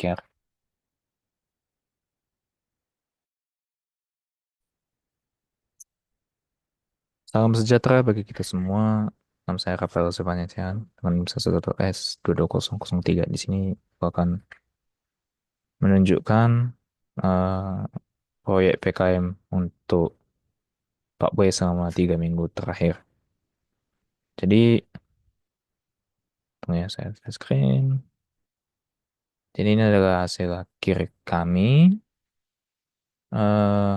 care. Salam sejahtera bagi kita semua. Nama saya Rafael Sepanyatian, dengan NIM 111S22003. Di sini aku akan menunjukkan eh, proyek PKM untuk Pak Boy selama 3 minggu terakhir. Jadi, tunggu ya, saya share screen. Jadi ini adalah hasil akhir kami. eh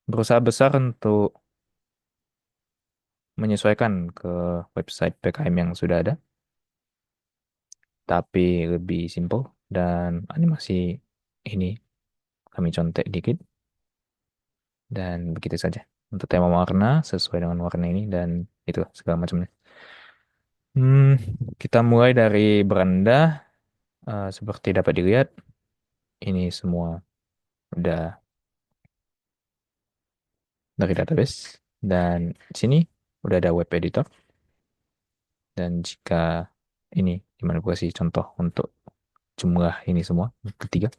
Berusaha besar untuk menyesuaikan ke website PKM yang sudah ada, tapi lebih simple dan animasi ini kami contek dikit dan begitu saja. Untuk tema warna sesuai dengan warna ini dan itu segala macamnya. Hmm, kita mulai dari beranda. Seperti dapat dilihat, ini semua udah dari database dan di sini udah ada web editor dan jika ini dimana gue kasih contoh untuk jumlah ini semua ketiga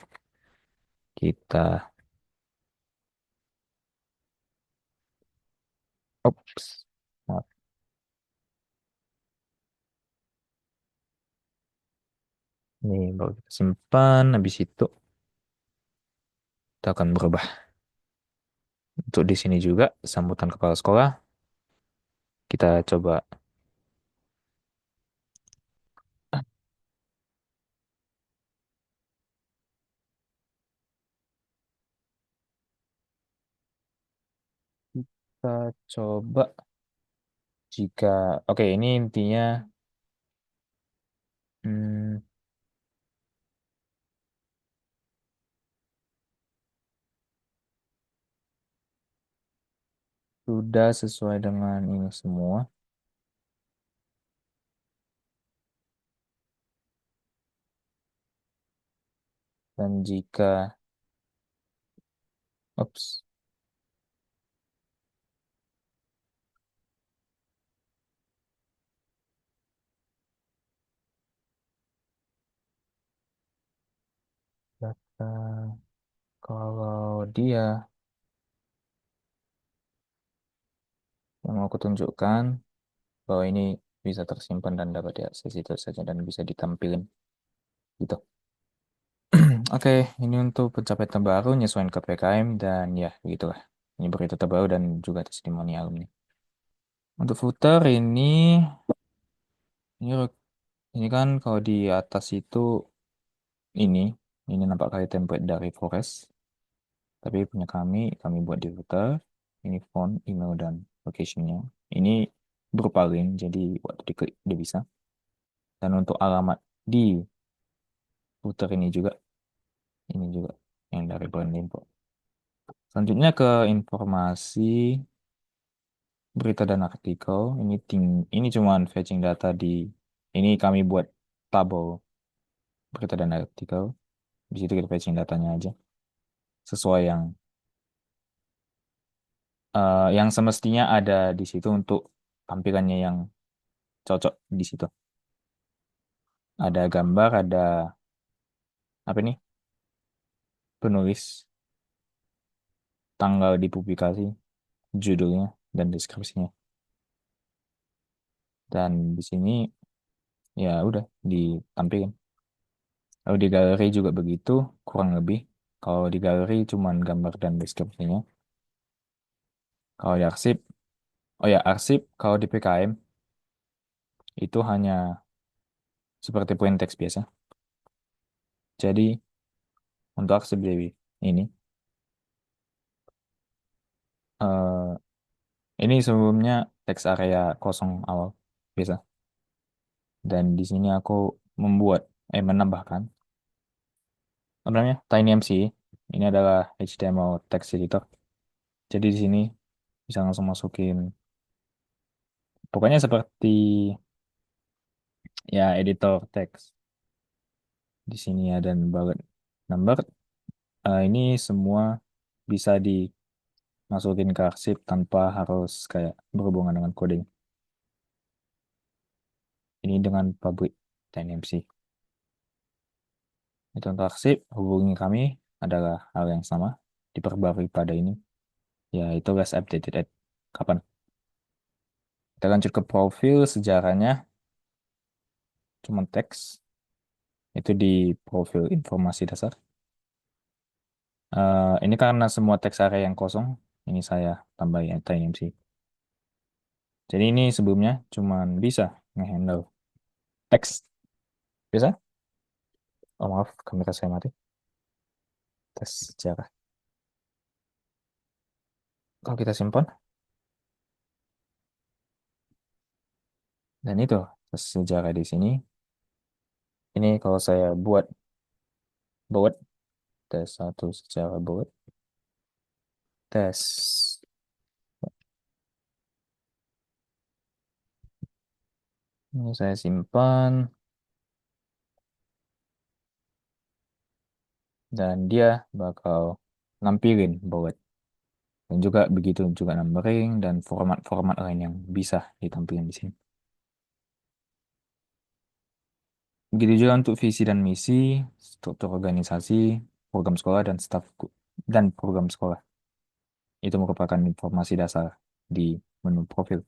kita ops maaf. Ini baru kita simpan habis itu kita akan berubah untuk di sini juga sambutan kepala sekolah kita coba kita coba jika oke ini intinya hmm, sudah sesuai dengan ini semua dan jika ops data kalau dia yang mau aku tunjukkan bahwa ini bisa tersimpan dan dapat diakses itu saja dan bisa ditampilkan gitu. Oke, ini untuk pencapaian terbaru nyesuaiin ke PKM dan ya begitulah. Ini berita terbaru dan juga testimonial ini. Untuk footer ini ini kan kalau di atas itu ini ini nampak kayak template dari Forest. Tapi punya kami buat di footer. Ini font, email dan locationnya. Ini berupa link, jadi waktu diklik udah bisa. Dan untuk alamat di footer ini juga yang dari brand info. Selanjutnya ke informasi berita dan artikel. Ini cuman fetching data ini kami buat tabel berita dan artikel. Di situ kita fetching datanya aja sesuai yang semestinya ada di situ untuk tampilannya yang cocok di situ. Ada gambar, ada apa nih? Penulis, tanggal dipublikasi, judulnya dan deskripsinya. Dan di sini ya udah ditampilkan. Kalau di galeri juga begitu, kurang lebih. Kalau di galeri cuman gambar dan deskripsinya. Kalau di arsip, oh ya arsip kalau di PKM itu hanya seperti plain text biasa. Jadi untuk arsip Dewi eh, ini sebelumnya teks area kosong awal biasa. Dan di sini aku menambahkan apa namanya TinyMC. Ini adalah HTML text editor. Jadi di sini bisa langsung masukin pokoknya seperti ya editor teks. Di sini ada bullet number. Ini semua bisa dimasukin ke arsip tanpa harus kayak berhubungan dengan coding. Ini dengan public TinyMC. Itu untuk arsip, hubungi kami adalah hal yang sama, diperbarui pada ini, yaitu last updated at kapan. Kita lanjut ke profil, sejarahnya cuma teks, itu di profil informasi dasar. Ini karena semua teks area yang kosong, ini saya tambahin TinyMC. Jadi ini sebelumnya cuman bisa ngehandle teks. Bisa? Oh maaf, kamera saya mati. Tes sejarah. Kalau kita simpan, dan itu tes sejarah di sini. Ini kalau saya buat tes satu sejarah buat tes. Ini saya simpan dan dia bakal nampilin buat. Dan juga begitu juga numbering dan format-format lain yang bisa ditampilkan di sini. Begitu juga untuk visi dan misi, struktur organisasi, program sekolah dan staf dan program sekolah. Itu merupakan informasi dasar di menu profil.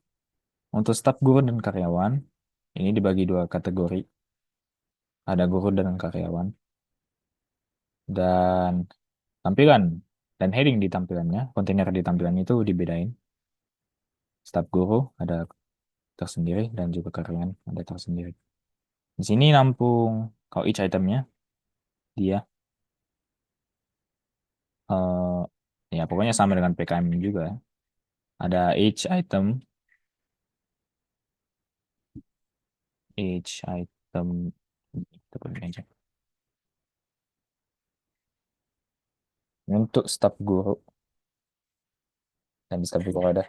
Untuk staf guru dan karyawan, ini dibagi dua kategori. Ada guru dan karyawan. Dan tampilan dan heading di tampilannya, kontainer di tampilan itu dibedain. Staf guru ada tersendiri dan juga karyawan ada tersendiri. Di sini nampung kalau each itemnya dia ya pokoknya sama dengan PKM juga. Ada each item kita pilih aja. Untuk staf guru dan di staf guru ada.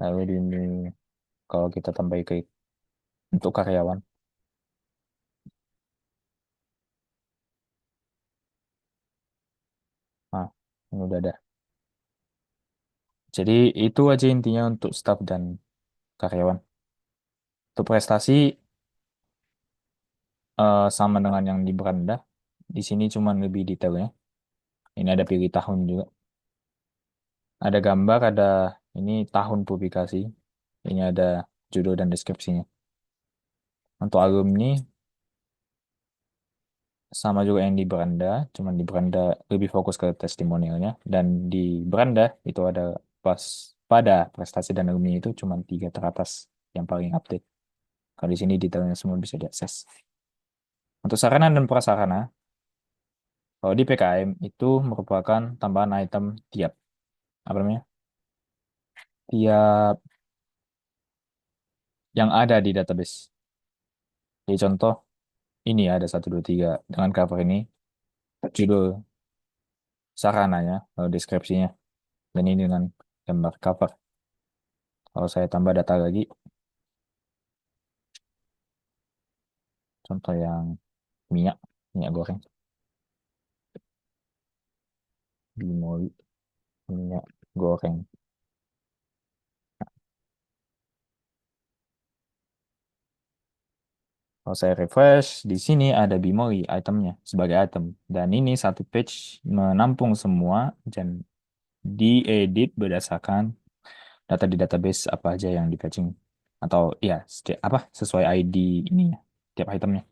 Lalu di ini kalau kita tambah ke untuk karyawan, nah ini udah ada. Jadi itu aja intinya untuk staf dan karyawan. Untuk prestasi sama dengan yang di beranda. Di sini cuma lebih detailnya. Ini ada pilih tahun juga. Ada gambar, ada ini tahun publikasi. Ini ada judul dan deskripsinya. Untuk alumni sama juga yang di beranda, cuman di beranda lebih fokus ke testimonialnya. Dan di beranda itu ada pas pada prestasi dan alumni itu cuma tiga teratas yang paling update. Kalau di sini detailnya semua bisa diakses. Untuk sarana dan prasarana, kalau di PKM itu merupakan tambahan item tiap apa namanya? Tiap yang ada di database. Jadi contoh ini ada satu 2 3 dengan cover ini judul sarananya, lalu deskripsinya dan ini dengan gambar cover. Kalau saya tambah data lagi, contoh yang minyak, minyak goreng, bimoli, minyak goreng. Kalau saya refresh, di sini ada bimoli itemnya sebagai item. Dan ini satu page menampung semua dan diedit berdasarkan data di database apa aja yang di fetching. Atau ya, apa sesuai ID ini tiap itemnya.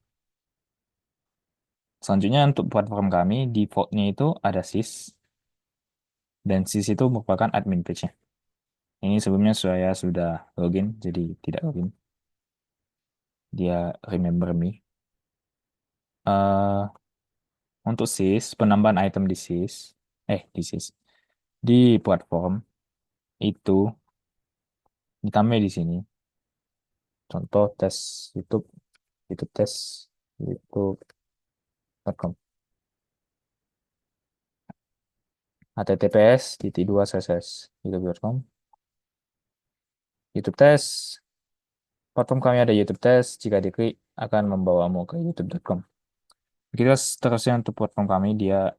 Selanjutnya untuk platform kami, defaultnya itu ada sys. Dan sys itu merupakan admin page-nya. Ini sebelumnya saya sudah login, jadi tidak login. Dia remember me. eh untuk sys, penambahan item di sys, di platform itu ditambah di sini. Contoh tes YouTube, YouTube tes, youtube.com. https titik dua slash youtube.com. YouTube tes, platform kami ada YouTube tes. Jika diklik akan membawamu ke youtube.com. Kita seterusnya untuk platform kami, dia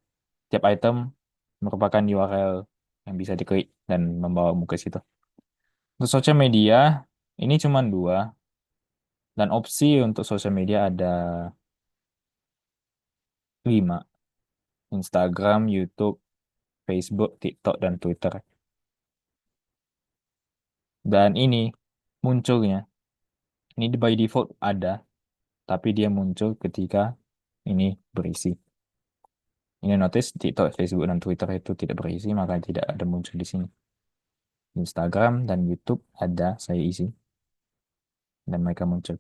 tiap item merupakan URL yang bisa diklik dan membawamu ke situ. Untuk sosial media, ini cuma dua. Dan opsi untuk sosial media ada 5. Instagram, YouTube, Facebook, TikTok, dan Twitter. Dan ini munculnya, ini by default ada, tapi dia muncul ketika ini berisi. Ini notice TikTok, Facebook, dan Twitter itu tidak berisi, maka tidak ada muncul di sini. Instagram dan YouTube ada, saya isi, dan mereka muncul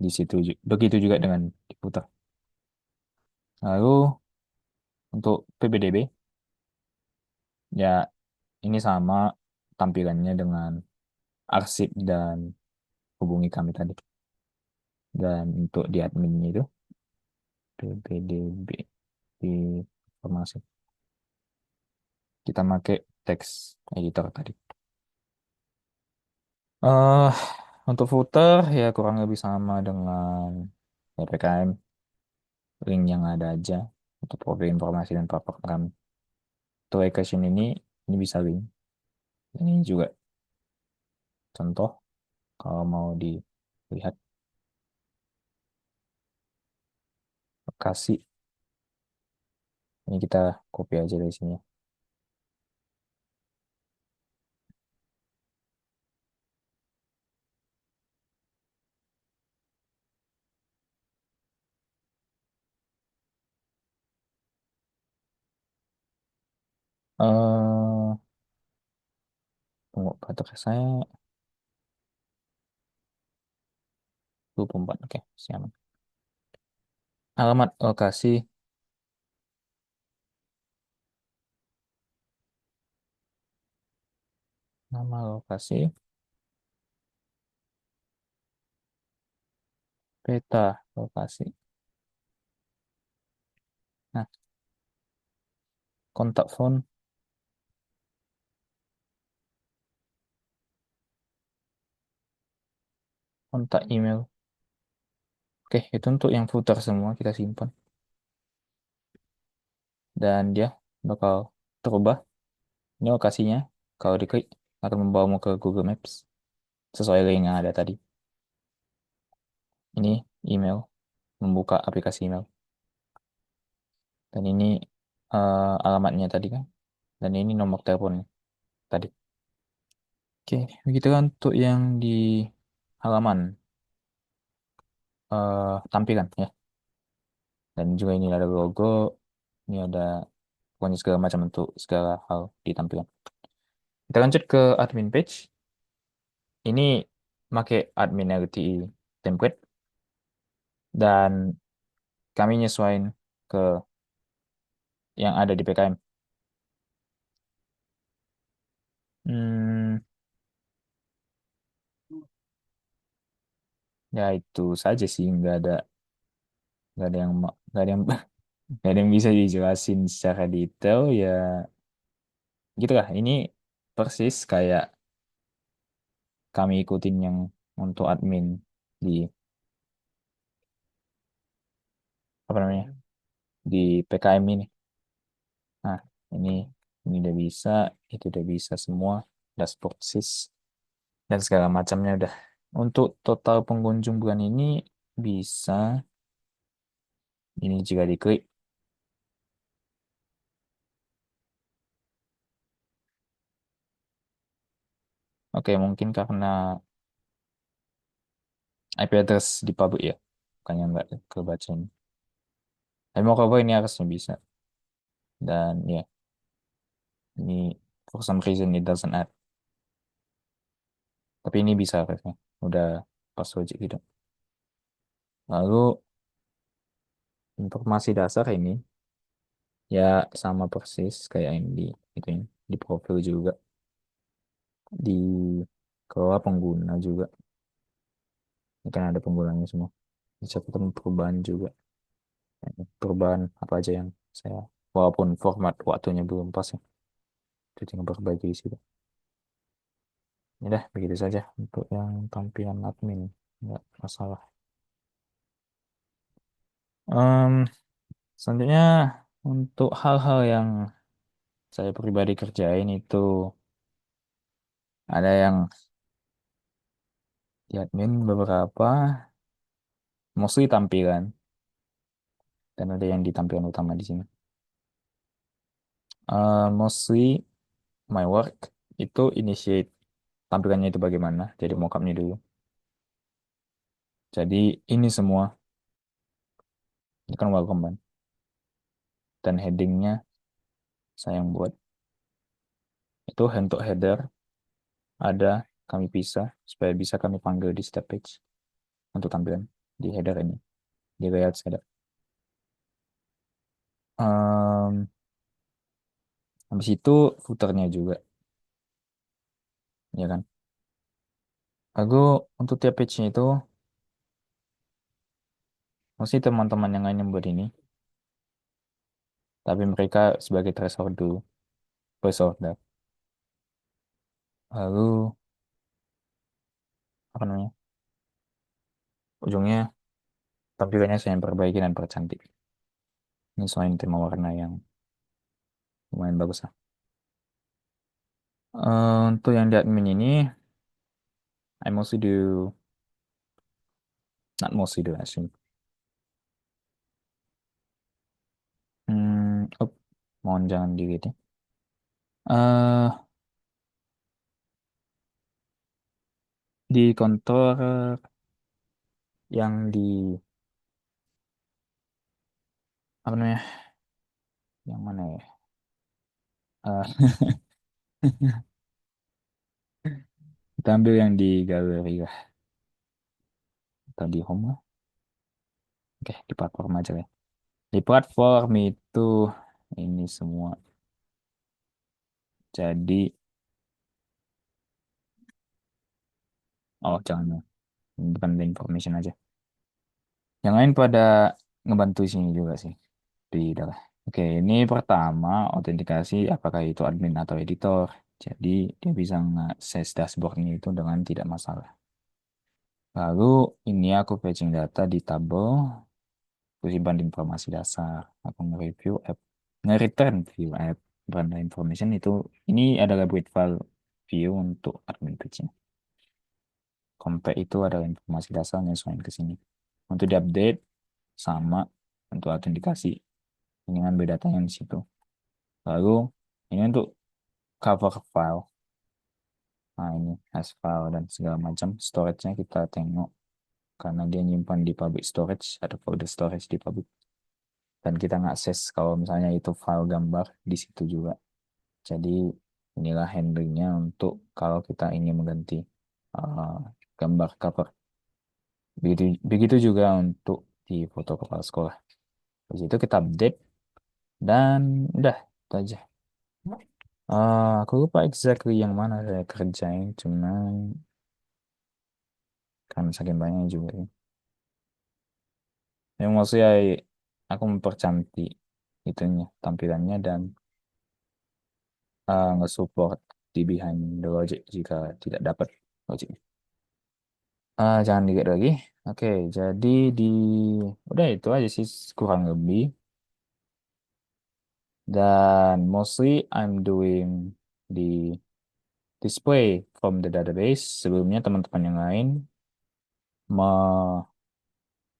di situ. Begitu juga dengan diputar. Lalu untuk PBDB, ya ini sama tampilannya dengan arsip dan hubungi kami tadi. Dan untuk di adminnya itu, PBDB di informasi. Kita pakai text editor tadi. eh untuk footer ya kurang lebih sama dengan PPKM, link yang ada aja untuk profil informasi dan papak kami. Untuk location ini bisa link. Ini juga contoh kalau mau dilihat lokasi. Ini kita copy aja dari sini. Eh, tunggu baterai saya 24. Oke, siap. Alamat lokasi, nama lokasi, peta lokasi. Nah, kontak phone, kontak email. Oke, itu untuk yang footer semua kita simpan. Dan dia bakal terubah. Ini lokasinya, kalau diklik akan membawamu ke Google Maps sesuai link yang ada tadi. Ini email, membuka aplikasi email. Dan ini alamatnya tadi kan. Dan ini nomor teleponnya tadi. Oke, begitu kan untuk yang di halaman tampilan ya. Dan juga ini ada logo, ini ada pokoknya segala macam untuk segala hal di tampilan. Kita lanjut ke admin page. Ini pakai admin LTE template dan kami nyesuaiin ke yang ada di PKM. Hmm, ya itu saja sih, nggak ada yang nggak ada yang bisa dijelasin secara detail ya. Gitu lah. Ini persis kayak kami ikutin yang untuk admin di apa namanya di PKM ini. Nah, ini ini udah bisa, itu udah bisa semua, dashboard sys dan segala macamnya udah. Untuk total pengunjung bulan ini bisa ini jika diklik. Oke, mungkin karena IP address di public ya, bukannya nggak kebaca ini. Tapi mau cover ini harusnya bisa. Dan ya, ini for some reason it doesn't add. Tapi ini bisa harusnya. Udah pas wajib gitu. Lalu informasi dasar ini ya sama persis kayak yang di itu ini, di profil juga, di kelola pengguna juga. Ini kan ada penggunanya semua. Di catatan perubahan juga. Perubahan apa aja yang saya walaupun format waktunya belum pas ya. Itu tinggal perbaiki di situ. Ya dah, begitu saja untuk yang tampilan admin. Nggak masalah. Em, Selanjutnya untuk hal-hal yang saya pribadi kerjain itu ada yang di admin beberapa, mostly tampilan dan ada yang di tampilan utama di sini. Mostly my work itu initiate tampilannya itu bagaimana. Jadi mockupnya dulu. Jadi ini semua ini kan welcome kan. Dan headingnya saya yang buat. Itu untuk header ada kami pisah supaya bisa kami panggil di step page untuk tampilan di header ini. Di layout header. Em, Habis itu footernya juga, ya kan? Aku untuk tiap page-nya itu, mesti teman-teman yang lain yang buat ini, tapi mereka sebagai threshold dulu, placeholder. Lalu, apa namanya, ujungnya tampilannya saya yang perbaiki dan percantik. Ini selain tema warna yang lumayan bagus lah. Untuk yang di admin ini, I mostly do, not mostly do actually. Oh, mohon jangan di gitu. Di kantor yang di, apa namanya, yang mana ya? Eh, kita ambil yang di galeri lah, atau di home lah. Oke, di platform aja ya. Di platform itu ini semua. Jadi, oh jangan, ya. Ini bukan information aja. Yang lain pada ngebantu sini juga sih. Di dalam. Oke, ini pertama autentikasi apakah itu admin atau editor. Jadi dia bisa nge-access dashboardnya itu dengan tidak masalah. Lalu ini aku fetching data di tabel, aku simpan di informasi dasar. Aku nge-review app, nge-return view app, brand information itu, ini adalah build file view untuk admin page. Compare itu adalah informasi dasarnya selain ke sini. Untuk diupdate sama untuk autentikasi. Ini ngambil datanya di situ. Lalu ini untuk cover file. Nah ini has file dan segala macam. Storage-nya kita tengok karena dia nyimpan di public storage, ada folder storage di public. Dan kita ngakses kalau misalnya itu file gambar di situ juga. Jadi inilah handlingnya untuk kalau kita ingin mengganti uh, gambar cover. Begitu, begitu juga untuk di foto kepala sekolah. Di situ kita update dan udah itu aja. Aku lupa exactly yang mana saya kerjain, cuman kan saking banyak juga ya. Yang maksudnya aku mempercantik itunya tampilannya dan nge-support di behind the logic jika tidak dapat logic. Jangan dikit lagi. Oke, jadi di udah itu aja sih kurang lebih. Dan mostly I'm doing di display from the database. Sebelumnya teman-teman yang lain me-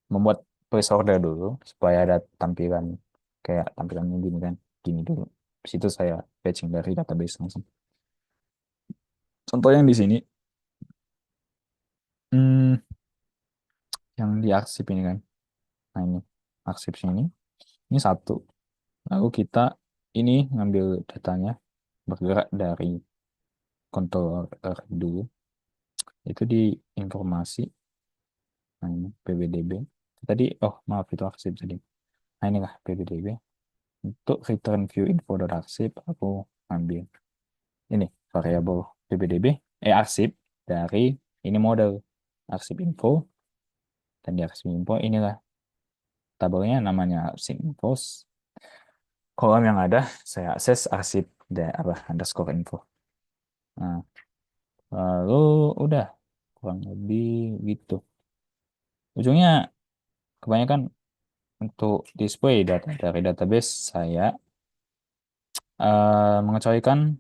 membuat placeholder dulu supaya ada tampilan kayak tampilannya gini kan, gini dulu. Di situ saya fetching dari database langsung. Contoh yang di sini, hmm, yang di arsip ini kan. Nah ini arsip sini, ini satu. Lalu kita ini ngambil datanya bergerak dari controller dulu. Itu di informasi, nah ini PBDB. Tadi, oh maaf itu arsip tadi. Nah inilah PBDB. Untuk return view info.arsip, aku ambil ini variabel PBDB, arsip dari ini model arsip info, dan di arsip info inilah tabelnya namanya arsip info. Kolom yang ada saya akses arsip apa underscore info. Nah, lalu udah kurang lebih gitu. Ujungnya kebanyakan untuk display data dari database saya mengecualikan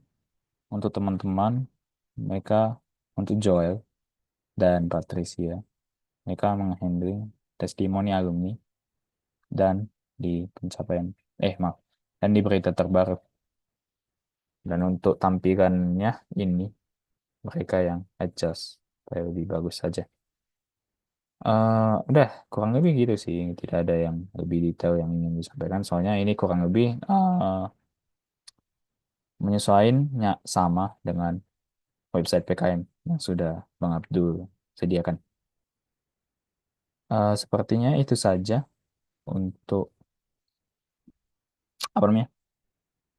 untuk teman-teman mereka, untuk Joel dan Patricia, mereka menghandling testimoni alumni dan di pencapaian maaf dan di berita terbaru. Dan untuk tampilannya ini mereka yang adjust supaya lebih bagus saja. Udah kurang lebih gitu sih, tidak ada yang lebih detail yang ingin disampaikan. Soalnya ini kurang lebih menyesuaikannya sama dengan website PKM yang sudah Bang Abdul sediakan. Sepertinya itu saja untuk apa namanya?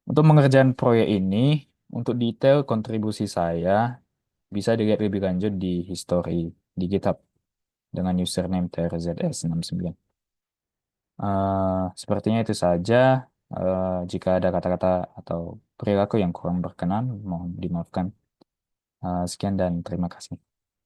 Untuk mengerjakan proyek ini, untuk detail kontribusi saya bisa dilihat lebih lanjut di history di GitHub dengan username TRZS69. Sepertinya itu saja. Jika ada kata-kata atau perilaku yang kurang berkenan, mohon dimaafkan. Sekian dan terima kasih.